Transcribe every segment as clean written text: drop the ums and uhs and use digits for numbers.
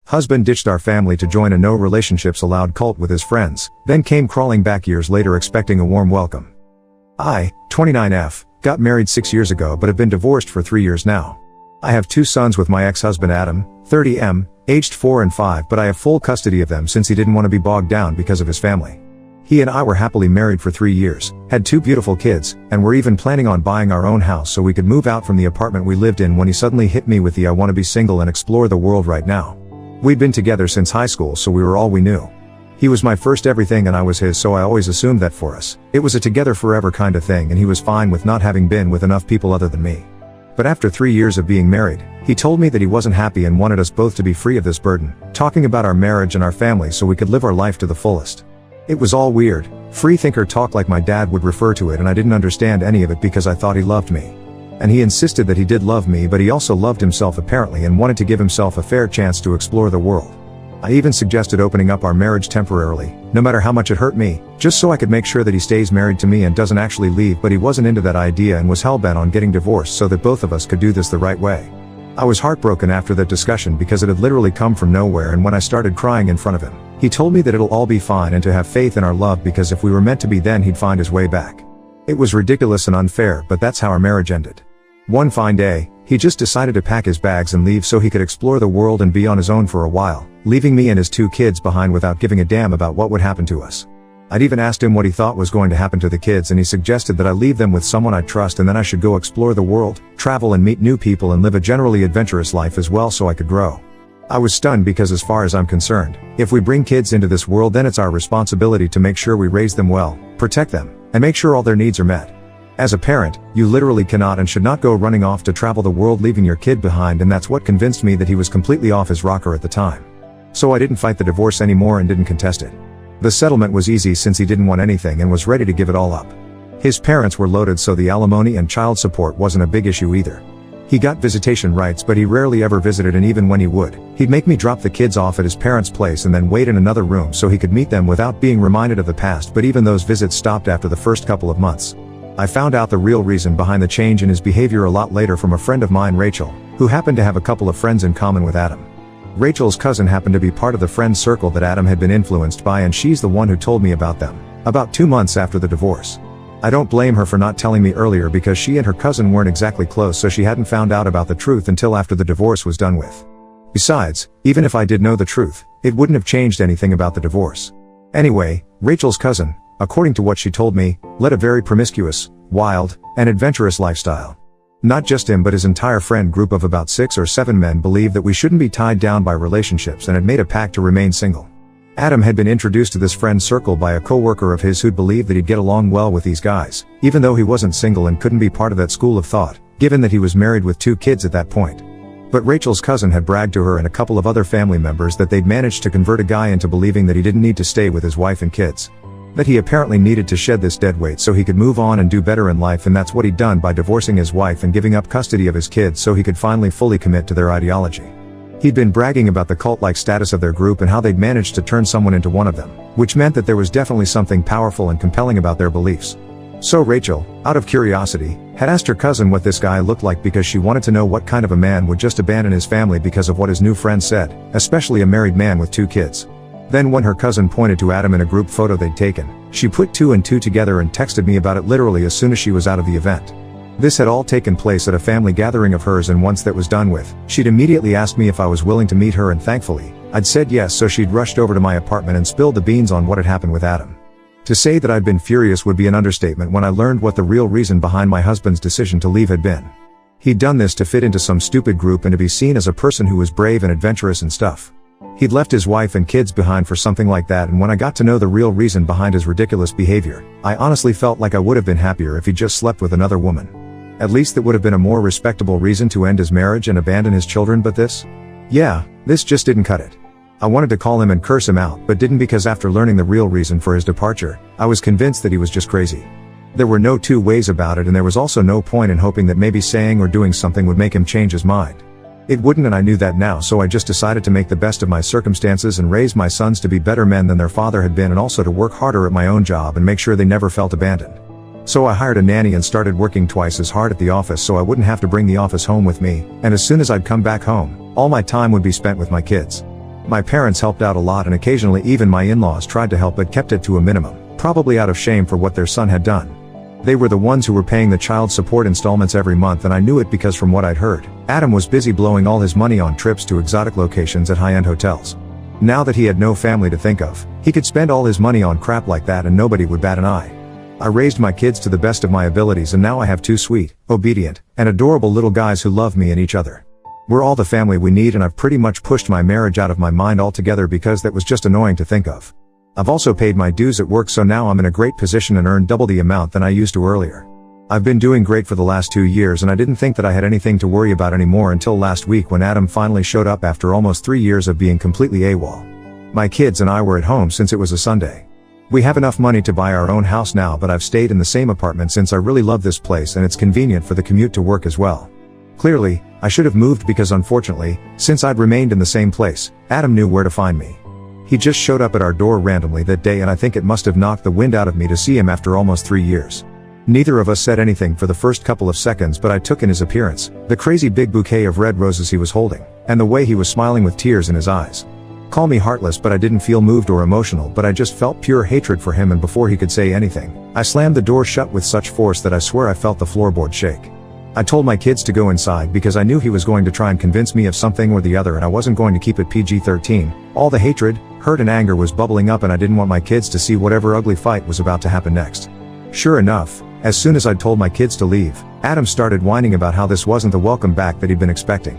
Husband ditched our family to join a no relationships allowed cult with his friends, then came crawling back years later expecting a warm welcome. I, 29F, got married 6 years ago but have been divorced for 3 years now. I have 2 sons with my ex-husband Adam, 30M, aged 4 and 5, but I have full custody of them since he didn't want to be bogged down because of his family. He and I were happily married for 3 years, had 2 beautiful kids, and were even planning on buying our own house so we could move out from the apartment we lived in when he suddenly hit me with the "I want to be single and explore the world right now." We'd been together since high school, so we were all we knew. He was my first everything and I was his, so I always assumed that for us, it was a together forever kind of thing, and he was fine with not having been with enough people other than me. But after 3 years of being married, he told me that he wasn't happy and wanted us both to be free of this burden, talking about our marriage and our family so we could live our life to the fullest. It was all weird, free thinker talk like my dad would refer to it, and I didn't understand any of it because I thought he loved me. And he insisted that he did love me, but he also loved himself apparently and wanted to give himself a fair chance to explore the world. I even suggested opening up our marriage temporarily, no matter how much it hurt me, just so I could make sure that he stays married to me and doesn't actually leave, but he wasn't into that idea and was hell-bent on getting divorced so that both of us could do this the right way. I was heartbroken after that discussion because it had literally come from nowhere, and when I started crying in front of him, he told me that it'll all be fine and to have faith in our love because if we were meant to be then he'd find his way back. It was ridiculous and unfair, but that's how our marriage ended. One fine day, he just decided to pack his bags and leave so he could explore the world and be on his own for a while, leaving me and his 2 kids behind without giving a damn about what would happen to us. I'd even asked him what he thought was going to happen to the kids, and he suggested that I leave them with someone I trust and then I should go explore the world, travel and meet new people and live a generally adventurous life as well so I could grow. I was stunned because as far as I'm concerned, if we bring kids into this world then it's our responsibility to make sure we raise them well, protect them, and make sure all their needs are met. As a parent, you literally cannot and should not go running off to travel the world leaving your kid behind, and that's what convinced me that he was completely off his rocker at the time. So I didn't fight the divorce anymore and didn't contest it. The settlement was easy since he didn't want anything and was ready to give it all up. His parents were loaded, so the alimony and child support wasn't a big issue either. He got visitation rights, but he rarely ever visited, and even when he would, he'd make me drop the kids off at his parents' place and then wait in another room so he could meet them without being reminded of the past, but even those visits stopped after the first couple of months. I found out the real reason behind the change in his behavior a lot later from a friend of mine, Rachel, who happened to have a couple of friends in common with Adam. Rachel's cousin happened to be part of the friend circle that Adam had been influenced by, and she's the one who told me about them, about 2 months after the divorce. I don't blame her for not telling me earlier because she and her cousin weren't exactly close, so she hadn't found out about the truth until after the divorce was done with. Besides, even if I did know the truth, it wouldn't have changed anything about the divorce. Anyway, Rachel's cousin, according to what she told me, led a very promiscuous, wild, and adventurous lifestyle. Not just him but his entire friend group of about 6 or 7 men believed that we shouldn't be tied down by relationships and had made a pact to remain single. Adam had been introduced to this friend circle by a co-worker of his who'd believed that he'd get along well with these guys, even though he wasn't single and couldn't be part of that school of thought, given that he was married with 2 kids at that point. But Rachel's cousin had bragged to her and a couple of other family members that they'd managed to convert a guy into believing that he didn't need to stay with his wife and kids. That he apparently needed to shed this dead weight so he could move on and do better in life, and that's what he'd done by divorcing his wife and giving up custody of his kids so he could finally fully commit to their ideology. He'd been bragging about the cult-like status of their group and how they'd managed to turn someone into one of them, which meant that there was definitely something powerful and compelling about their beliefs. So Rachel, out of curiosity, had asked her cousin what this guy looked like because she wanted to know what kind of a man would just abandon his family because of what his new friend said, especially a married man with 2 kids. Then when her cousin pointed to Adam in a group photo they'd taken, she put 2 and 2 together and texted me about it literally as soon as she was out of the event. This had all taken place at a family gathering of hers, and once that was done with, she'd immediately asked me if I was willing to meet her, and thankfully, I'd said yes, so she'd rushed over to my apartment and spilled the beans on what had happened with Adam. To say that I'd been furious would be an understatement when I learned what the real reason behind my husband's decision to leave had been. He'd done this to fit into some stupid group and to be seen as a person who was brave and adventurous and stuff. He'd left his wife and kids behind for something like that, and when I got to know the real reason behind his ridiculous behavior, I honestly felt like I would have been happier if he'd just slept with another woman. At least that would have been a more respectable reason to end his marriage and abandon his children, but this? Yeah, this just didn't cut it. I wanted to call him and curse him out, but didn't, because after learning the real reason for his departure, I was convinced that he was just crazy. There were no 2 ways about it, and there was also no point in hoping that maybe saying or doing something would make him change his mind. It wouldn't, and I knew that now, so I just decided to make the best of my circumstances and raise my sons to be better men than their father had been, and also to work harder at my own job and make sure they never felt abandoned. So I hired a nanny and started working twice as hard at the office so I wouldn't have to bring the office home with me, and as soon as I'd come back home, all my time would be spent with my kids. My parents helped out a lot and occasionally even my in-laws tried to help but kept it to a minimum, probably out of shame for what their son had done. They were the ones who were paying the child support installments every month, and I knew it because from what I'd heard, Adam was busy blowing all his money on trips to exotic locations at high-end hotels. Now that he had no family to think of, he could spend all his money on crap like that and nobody would bat an eye. I raised my kids to the best of my abilities and now I have two sweet, obedient, and adorable little guys who love me and each other. We're all the family we need, and I've pretty much pushed my marriage out of my mind altogether because that was just annoying to think of. I've also paid my dues at work, so now I'm in a great position and earn double the amount than I used to earlier. I've been doing great for the last 2 years and I didn't think that I had anything to worry about anymore until last week when Adam finally showed up after almost 3 years of being completely AWOL. My kids and I were at home since it was a Sunday. We have enough money to buy our own house now, but I've stayed in the same apartment since I really love this place and it's convenient for the commute to work as well. Clearly, I should have moved because unfortunately, since I'd remained in the same place, Adam knew where to find me. He just showed up at our door randomly that day and I think it must have knocked the wind out of me to see him after almost 3 years. Neither of us said anything for the first couple of seconds, but I took in his appearance, the crazy big bouquet of red roses he was holding, and the way he was smiling with tears in his eyes. Call me heartless, but I didn't feel moved or emotional, but I just felt pure hatred for him, and before he could say anything, I slammed the door shut with such force that I swear I felt the floorboard shake. I told my kids to go inside because I knew he was going to try and convince me of something or the other and I wasn't going to keep it PG-13. All the hatred, hurt and anger was bubbling up and I didn't want my kids to see whatever ugly fight was about to happen next. Sure enough, as soon as I'd told my kids to leave, Adam started whining about how this wasn't the welcome back that he'd been expecting.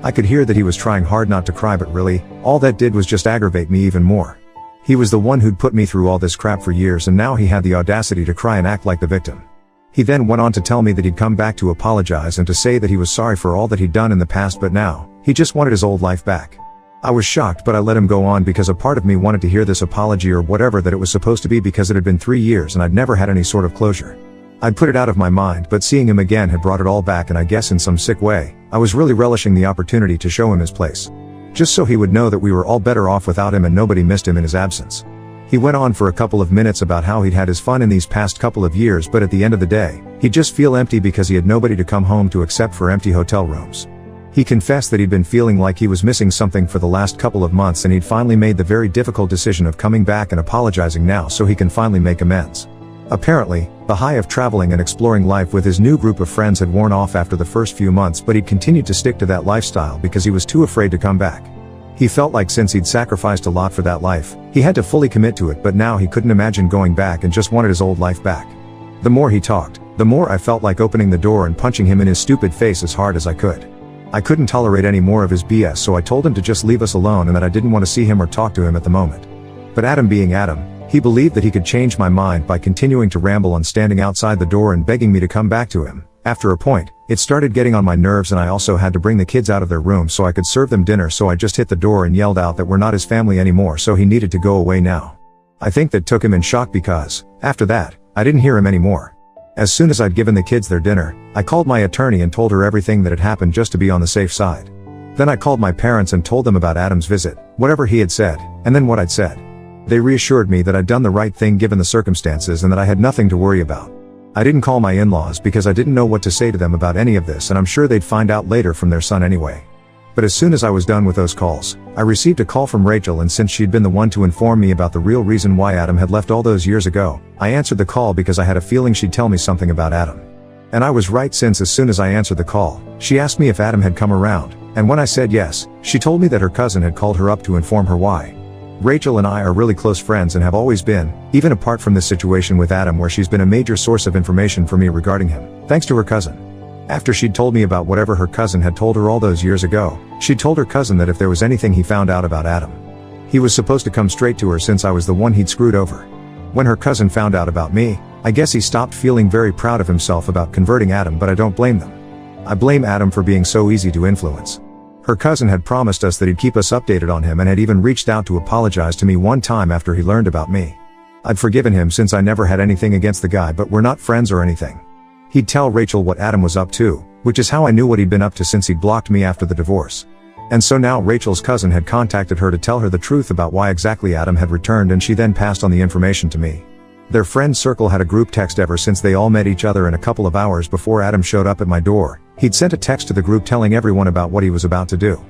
I could hear that he was trying hard not to cry, but really, all that did was just aggravate me even more. He was the one who'd put me through all this crap for years and now he had the audacity to cry and act like the victim. He then went on to tell me that he'd come back to apologize and to say that he was sorry for all that he'd done in the past, but now, he just wanted his old life back. I was shocked, but I let him go on because a part of me wanted to hear this apology or whatever that it was supposed to be, because it had been 3 years and I'd never had any sort of closure. I'd put it out of my mind, but seeing him again had brought it all back, and I guess in some sick way, I was really relishing the opportunity to show him his place. Just so he would know that we were all better off without him and nobody missed him in his absence. He went on for a couple of minutes about how he'd had his fun in these past couple of years, but at the end of the day, he'd just feel empty because he had nobody to come home to except for empty hotel rooms. He confessed that he'd been feeling like he was missing something for the last couple of months, and he'd finally made the very difficult decision of coming back and apologizing now so he can finally make amends. Apparently, the high of traveling and exploring life with his new group of friends had worn off after the first few months, but he'd continued to stick to that lifestyle because he was too afraid to come back. He felt like since he'd sacrificed a lot for that life, he had to fully commit to it, but now he couldn't imagine going back and just wanted his old life back. The more he talked, the more I felt like opening the door and punching him in his stupid face as hard as I could. I couldn't tolerate any more of his BS, so I told him to just leave us alone and that I didn't want to see him or talk to him at the moment. But Adam being Adam, he believed that he could change my mind by continuing to ramble on, standing outside the door and begging me to come back to him. After a point, it started getting on my nerves and I also had to bring the kids out of their room so I could serve them dinner, so I just hit the door and yelled out that we're not his family anymore, so he needed to go away now. I think that took him in shock because, after that, I didn't hear him anymore. As soon as I'd given the kids their dinner, I called my attorney and told her everything that had happened just to be on the safe side. Then I called my parents and told them about Adam's visit, whatever he had said, and then what I'd said. They reassured me that I'd done the right thing given the circumstances and that I had nothing to worry about. I didn't call my in-laws because I didn't know what to say to them about any of this, and I'm sure they'd find out later from their son anyway. But as soon as I was done with those calls, I received a call from Rachel, and since she'd been the one to inform me about the real reason why Adam had left all those years ago, I answered the call because I had a feeling she'd tell me something about Adam. And I was right, since as soon as I answered the call, she asked me if Adam had come around, and when I said yes, she told me that her cousin had called her up to inform her why. Rachel and I are really close friends and have always been, even apart from this situation with Adam where she's been a major source of information for me regarding him, thanks to her cousin. After she'd told me about whatever her cousin had told her all those years ago, she told her cousin that if there was anything he found out about Adam, he was supposed to come straight to her since I was the one he'd screwed over. When her cousin found out about me, I guess he stopped feeling very proud of himself about converting Adam, but I don't blame them. I blame Adam for being so easy to influence. Her cousin had promised us that he'd keep us updated on him and had even reached out to apologize to me one time after he learned about me. I'd forgiven him since I never had anything against the guy, but we're not friends or anything. He'd tell Rachel what Adam was up to, which is how I knew what he'd been up to since he'd blocked me after the divorce. And so now Rachel's cousin had contacted her to tell her the truth about why exactly Adam had returned, and she then passed on the information to me. Their friend circle had a group text ever since they all met each other, and a couple of hours before Adam showed up at my door, he'd sent a text to the group telling everyone about what he was about to do.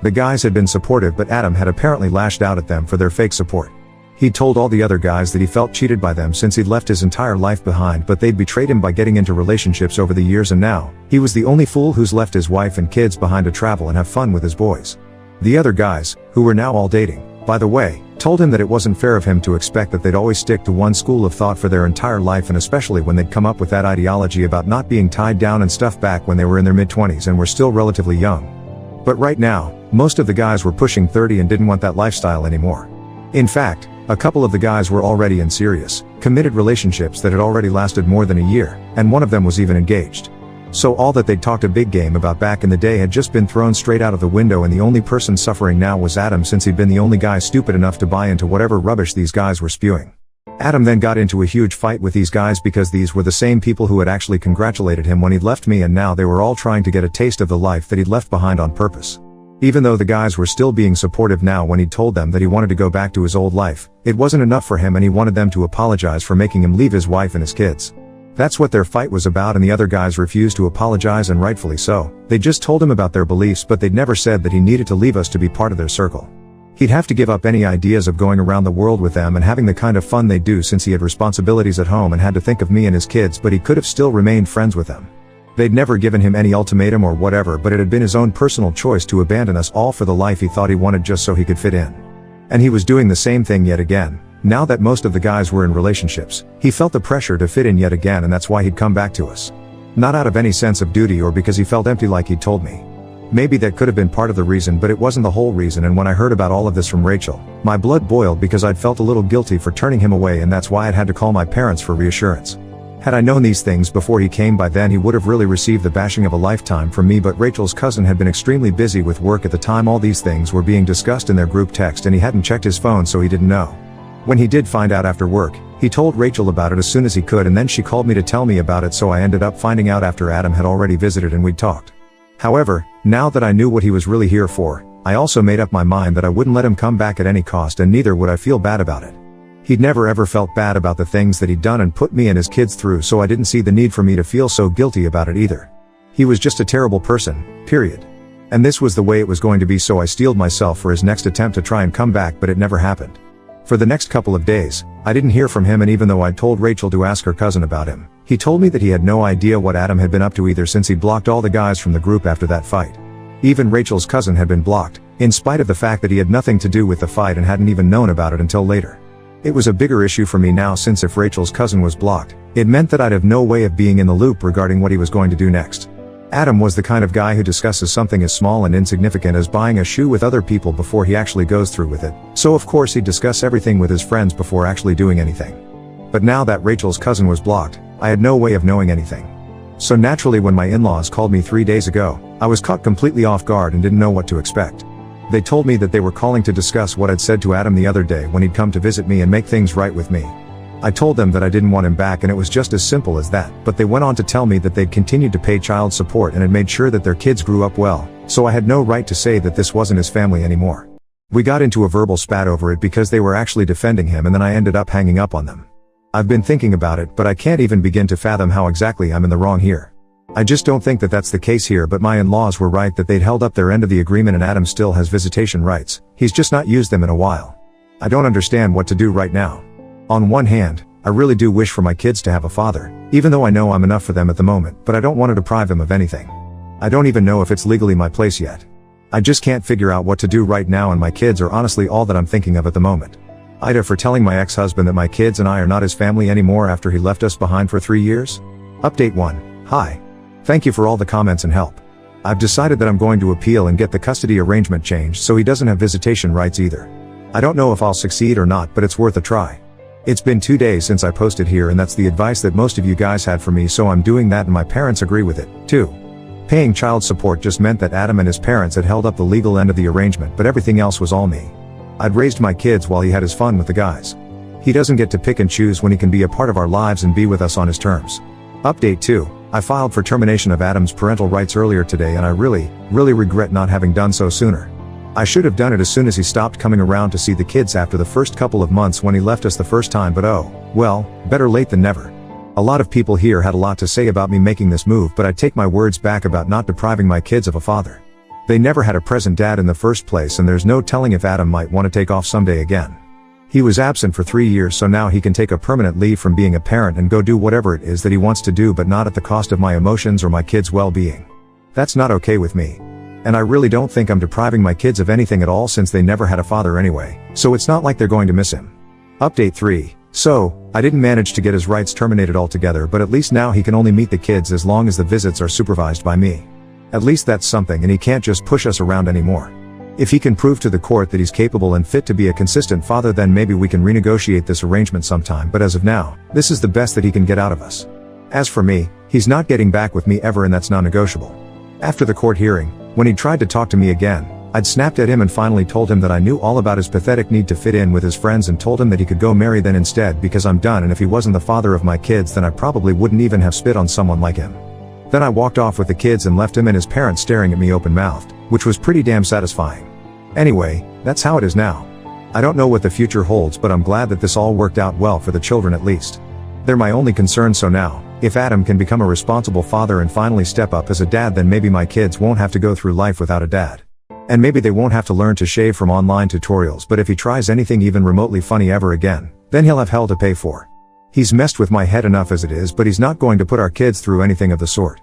The guys had been supportive, but Adam had apparently lashed out at them for their fake support. He told all the other guys that he felt cheated by them since he'd left his entire life behind, but they'd betrayed him by getting into relationships over the years, and now, he was the only fool who's left his wife and kids behind to travel and have fun with his boys. The other guys, who were now all dating, by the way, told him that it wasn't fair of him to expect that they'd always stick to one school of thought for their entire life, and especially when they'd come up with that ideology about not being tied down and stuff back when they were in their mid-20s and were still relatively young. But right now, most of the guys were pushing 30 and didn't want that lifestyle anymore. In fact, a couple of the guys were already in serious, committed relationships that had already lasted more than a year, and one of them was even engaged. So all that they'd talked a big game about back in the day had just been thrown straight out of the window, and the only person suffering now was Adam, since he'd been the only guy stupid enough to buy into whatever rubbish these guys were spewing. Adam then got into a huge fight with these guys because these were the same people who had actually congratulated him when he'd left me, and now they were all trying to get a taste of the life that he'd left behind on purpose. Even though the guys were still being supportive now when he'd told them that he wanted to go back to his old life, it wasn't enough for him, and he wanted them to apologize for making him leave his wife and his kids. That's what their fight was about, and the other guys refused to apologize, and rightfully so. They just told him about their beliefs, but they'd never said that he needed to leave us to be part of their circle. He'd have to give up any ideas of going around the world with them and having the kind of fun they do, since he had responsibilities at home and had to think of me and his kids, but he could have still remained friends with them. They'd never given him any ultimatum or whatever, but it had been his own personal choice to abandon us all for the life he thought he wanted just so he could fit in. And he was doing the same thing yet again. Now that most of the guys were in relationships, he felt the pressure to fit in yet again, and that's why he'd come back to us. Not out of any sense of duty or because he felt empty like he'd told me. Maybe that could have been part of the reason, but it wasn't the whole reason, and when I heard about all of this from Rachel, my blood boiled because I'd felt a little guilty for turning him away, and that's why I'd had to call my parents for reassurance. Had I known these things before he came by then, he would have really received the bashing of a lifetime from me, but Rachel's cousin had been extremely busy with work at the time all these things were being discussed in their group text, and he hadn't checked his phone, so he didn't know. When he did find out after work, he told Rachel about it as soon as he could, and then she called me to tell me about it, so I ended up finding out after Adam had already visited and we'd talked. However, now that I knew what he was really here for, I also made up my mind that I wouldn't let him come back at any cost, and neither would I feel bad about it. He'd never ever felt bad about the things that he'd done and put me and his kids through, so I didn't see the need for me to feel so guilty about it either. He was just a terrible person, period. And this was the way it was going to be, so I steeled myself for his next attempt to try and come back, but it never happened. For the next couple of days, I didn't hear from him, and even though I'd told Rachel to ask her cousin about him, he told me that he had no idea what Adam had been up to either, since he'd blocked all the guys from the group after that fight. Even Rachel's cousin had been blocked, in spite of the fact that he had nothing to do with the fight and hadn't even known about it until later. It was a bigger issue for me now, since if Rachel's cousin was blocked, it meant that I'd have no way of being in the loop regarding what he was going to do next. Adam was the kind of guy who discusses something as small and insignificant as buying a shoe with other people before he actually goes through with it, so of course he'd discuss everything with his friends before actually doing anything. But now that Rachel's cousin was blocked, I had no way of knowing anything. So naturally, when my in-laws called me 3 days ago, I was caught completely off guard and didn't know what to expect. They told me that they were calling to discuss what I'd said to Adam the other day when he'd come to visit me and make things right with me. I told them that I didn't want him back, and it was just as simple as that, but they went on to tell me that they'd continued to pay child support and had made sure that their kids grew up well, so I had no right to say that this wasn't his family anymore. We got into a verbal spat over it because they were actually defending him, and then I ended up hanging up on them. I've been thinking about it, but I can't even begin to fathom how exactly I'm in the wrong here. I just don't think that that's the case here, but my in-laws were right that they'd held up their end of the agreement, and Adam still has visitation rights. He's just not used them in a while. I don't understand what to do right now. On one hand, I really do wish for my kids to have a father, even though I know I'm enough for them at the moment, but I don't want to deprive them of anything. I don't even know if it's legally my place yet. I just can't figure out what to do right now, and my kids are honestly all that I'm thinking of at the moment. Ida for telling my ex-husband that my kids and I are not his family anymore after he left us behind for 3 years. Update 1. Hi. Thank you for all the comments and help. I've decided that I'm going to appeal and get the custody arrangement changed so he doesn't have visitation rights either. I don't know if I'll succeed or not, but it's worth a try. It's been 2 days since I posted here, and that's the advice that most of you guys had for me, so I'm doing that, and my parents agree with it, too. Paying child support just meant that Adam and his parents had held up the legal end of the arrangement, but everything else was all me. I'd raised my kids while he had his fun with the guys. He doesn't get to pick and choose when he can be a part of our lives and be with us on his terms. Update 2. I filed for termination of Adam's parental rights earlier today, and I really regret not having done so sooner. I should have done it as soon as he stopped coming around to see the kids after the first couple of months when he left us the first time, but oh, well, better late than never. A lot of people here had a lot to say about me making this move, but I take my words back about not depriving my kids of a father. They never had a present dad in the first place, and there's no telling if Adam might want to take off someday again. He was absent for 3 years, so now he can take a permanent leave from being a parent and go do whatever it is that he wants to do, but not at the cost of my emotions or my kids' well-being. That's not okay with me. And I really don't think I'm depriving my kids of anything at all, since they never had a father anyway, so it's not like they're going to miss him. Update 3. So, I didn't manage to get his rights terminated altogether, but at least now he can only meet the kids as long as the visits are supervised by me. At least that's something, and he can't just push us around anymore. If he can prove to the court that he's capable and fit to be a consistent father, then maybe we can renegotiate this arrangement sometime, but as of now, this is the best that he can get out of us. As for me, he's not getting back with me ever, and that's non-negotiable. After the court hearing, when he tried to talk to me again, I'd snapped at him and finally told him that I knew all about his pathetic need to fit in with his friends, and told him that he could go marry then instead, because I'm done, and if he wasn't the father of my kids then I probably wouldn't even have spit on someone like him. Then I walked off with the kids and left him and his parents staring at me open-mouthed, which was pretty damn satisfying. Anyway, that's how it is now. I don't know what the future holds, but I'm glad that this all worked out well for the children at least. They're my only concern, so now, if Adam can become a responsible father and finally step up as a dad, then maybe my kids won't have to go through life without a dad. And maybe they won't have to learn to shave from online tutorials, but if he tries anything even remotely funny ever again, then he'll have hell to pay for. He's messed with my head enough as it is, but he's not going to put our kids through anything of the sort.